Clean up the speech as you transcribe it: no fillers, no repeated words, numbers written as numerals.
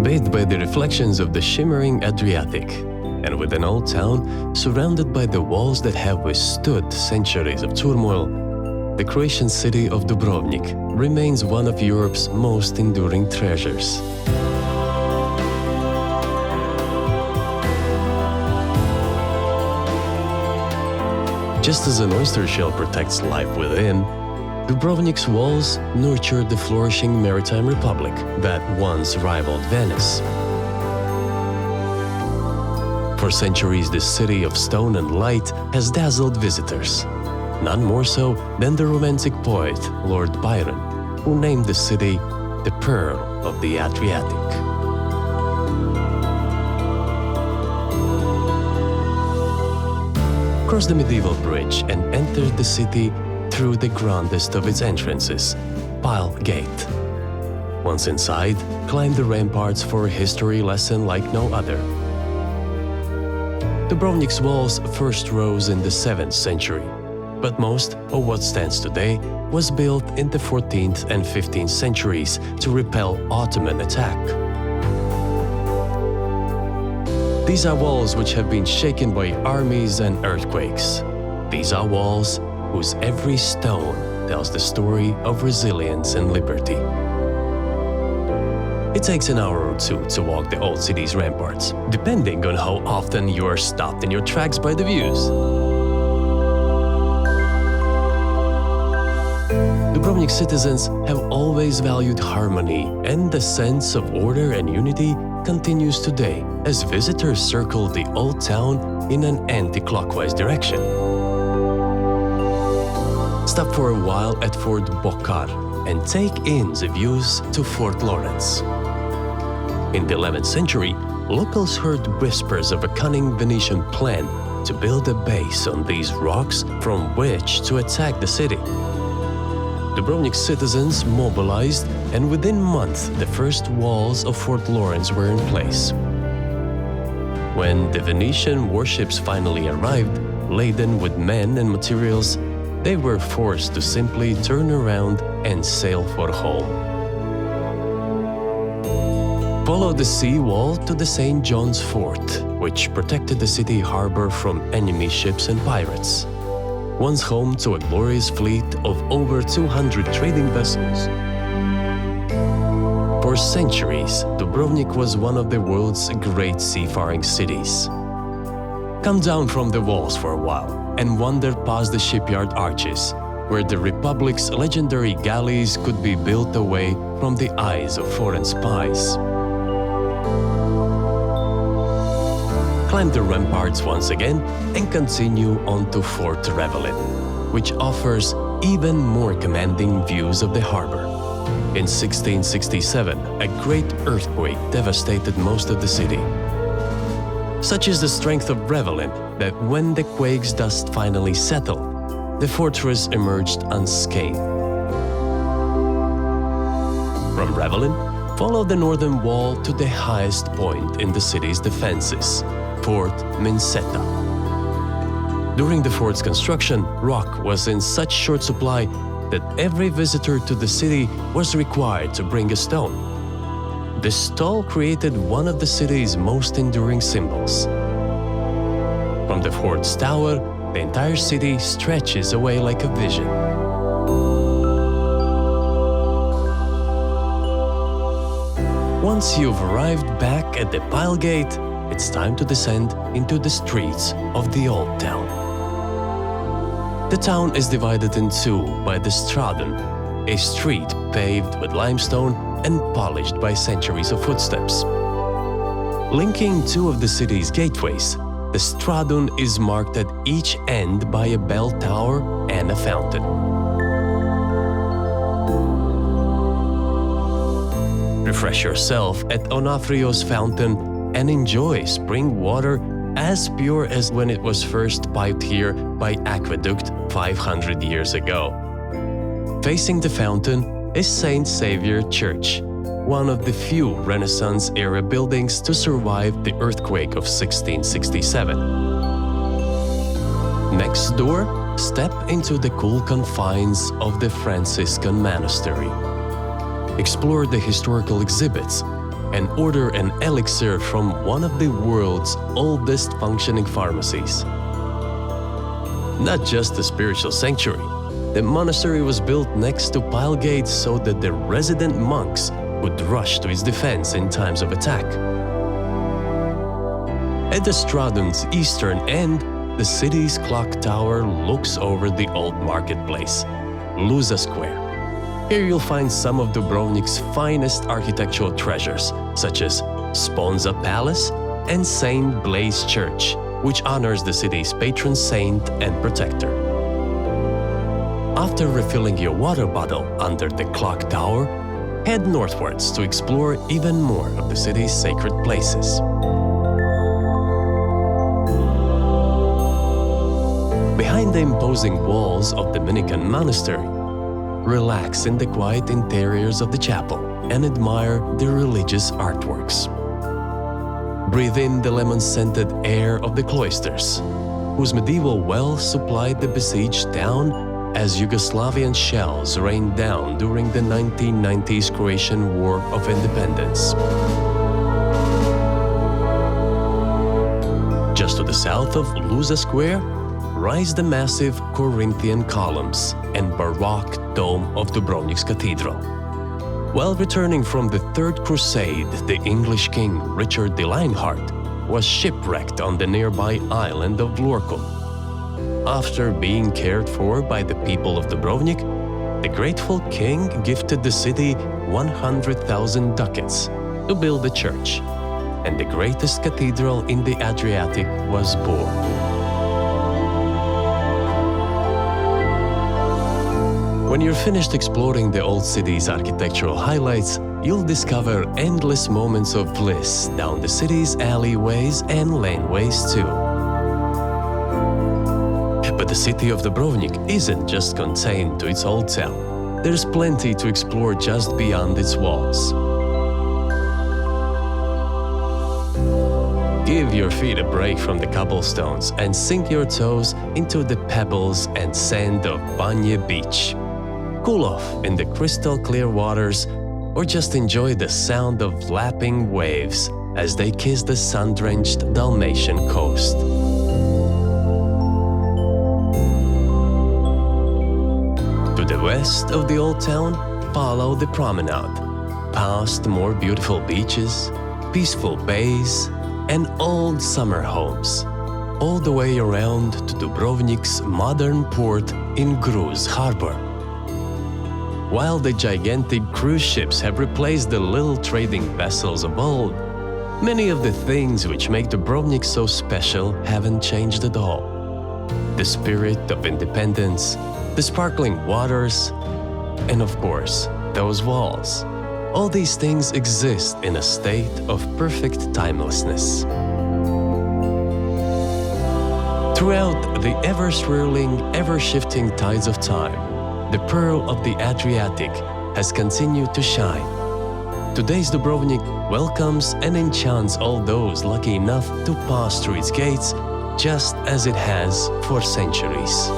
bathed by the reflections of the shimmering Adriatic, and with an old town surrounded by the walls that have withstood centuries of turmoil, the Croatian city of Dubrovnik remains one of Europe's most enduring treasures. Just as an oyster shell protects life within, Dubrovnik's walls nurtured the flourishing maritime republic that once rivaled Venice. For centuries, this city of stone and light has dazzled visitors, none more so than the romantic poet Lord Byron, who named the city the Pearl of the Adriatic. Cross the medieval bridge and entered the city through the grandest of its entrances, Pile Gate. Once inside, climb the ramparts for a history lesson like no other. Dubrovnik's walls first rose in the 7th century, but most of what stands today was built in the 14th and 15th centuries to repel Ottoman attack. These are walls which have been shaken by armies and earthquakes. These are walls whose every stone tells the story of resilience and liberty. It takes an hour or two to walk the old city's ramparts, depending on how often you are stopped in your tracks by the views. Dubrovnik citizens have always valued harmony, and the sense of order and unity continues today as visitors circle the old town in an anti-clockwise direction. Stop for a while at Fort Bockar and take in the views to Fort Lawrence. In the 11th century, locals heard whispers of a cunning Venetian plan to build a base on these rocks from which to attack the city. Dubrovnik citizens mobilized, and within months the first walls of Fort Lawrence were in place. When the Venetian warships finally arrived, laden with men and materials, they were forced to simply turn around and sail for home. Follow the sea wall to the St. John's Fort, which protected the city harbor from enemy ships and pirates. Once home to a glorious fleet of over 200 trading vessels. For centuries, Dubrovnik was one of the world's great seafaring cities. Come down from the walls for a while and wander past the shipyard arches, where the Republic's legendary galleys could be built away from the eyes of foreign spies. Climb the ramparts once again and continue on to Fort Revelin, which offers even more commanding views of the harbor. In 1667, a great earthquake devastated most of the city. Such is the strength of Revelin that when the quake's dust finally settled, the fortress emerged unscathed. From Revelin, follow the northern wall to the highest point in the city's defenses, Fort Minsetta. During the fort's construction, rock was in such short supply that every visitor to the city was required to bring a stone. This stall created one of the city's most enduring symbols. From the fort's tower, the entire city stretches away like a vision. Once you've arrived back at the Pile Gate, it's time to descend into the streets of the Old Town. The town is divided in two by the Stradon, a street paved with limestone and polished by centuries of footsteps. Linking two of the city's gateways, the Stradon is marked at each end by a bell tower and a fountain. Refresh yourself at Onofrio's fountain and enjoy spring water as pure as when it was first piped here by aqueduct 500 years ago. Facing the fountain is St. Xavier Church, one of the few Renaissance-era buildings to survive the earthquake of 1667. Next door, step into the cool confines of the Franciscan Monastery. Explore the historical exhibits, and order an elixir from one of the world's oldest functioning pharmacies. Not just a spiritual sanctuary, the monastery was built next to pile gates so that the resident monks would rush to its defense in times of attack. At the Stradun's eastern end, the city's clock tower looks over the old marketplace, Luza Square. Here you'll find some of Dubrovnik's finest architectural treasures, such as Sponza Palace and St. Blaise Church, which honors the city's patron saint and protector. After refilling your water bottle under the clock tower, head northwards to explore even more of the city's sacred places. Behind the imposing walls of the Dominican Monastery, relax in the quiet interiors of the chapel and admire the religious artworks. Breathe in the lemon-scented air of the cloisters, whose medieval wells supplied the besieged town as Yugoslavian shells rained down during the 1990s Croatian War of Independence. Just to the south of Luza Square, rise the massive Corinthian columns and Baroque dome of Dubrovnik's cathedral. While returning from the Third Crusade, the English king Richard the Lionheart was shipwrecked on the nearby island of Lorco. After being cared for by the people of Dubrovnik, the grateful king gifted the city 100,000 ducats to build a church, and the greatest cathedral in the Adriatic was born. When you're finished exploring the old city's architectural highlights, you'll discover endless moments of bliss down the city's alleyways and laneways too. But the city of Dubrovnik isn't just contained to its old town. There's plenty to explore just beyond its walls. Give your feet a break from the cobblestones and sink your toes into the pebbles and sand of Banje Beach. Cool off in the crystal clear waters, or just enjoy the sound of lapping waves as they kiss the sun-drenched Dalmatian coast. To the west of the old town, follow the promenade, past more beautiful beaches, peaceful bays, and old summer homes, all the way around to Dubrovnik's modern port in Gruz Harbor. While the gigantic cruise ships have replaced the little trading vessels of old, many of the things which make Dubrovnik so special haven't changed at all. The spirit of independence, the sparkling waters, and of course, those walls. All these things exist in a state of perfect timelessness. Throughout the ever-swirling, ever-shifting tides of time, the pearl of the Adriatic has continued to shine. Today's Dubrovnik welcomes and enchants all those lucky enough to pass through its gates, just as it has for centuries.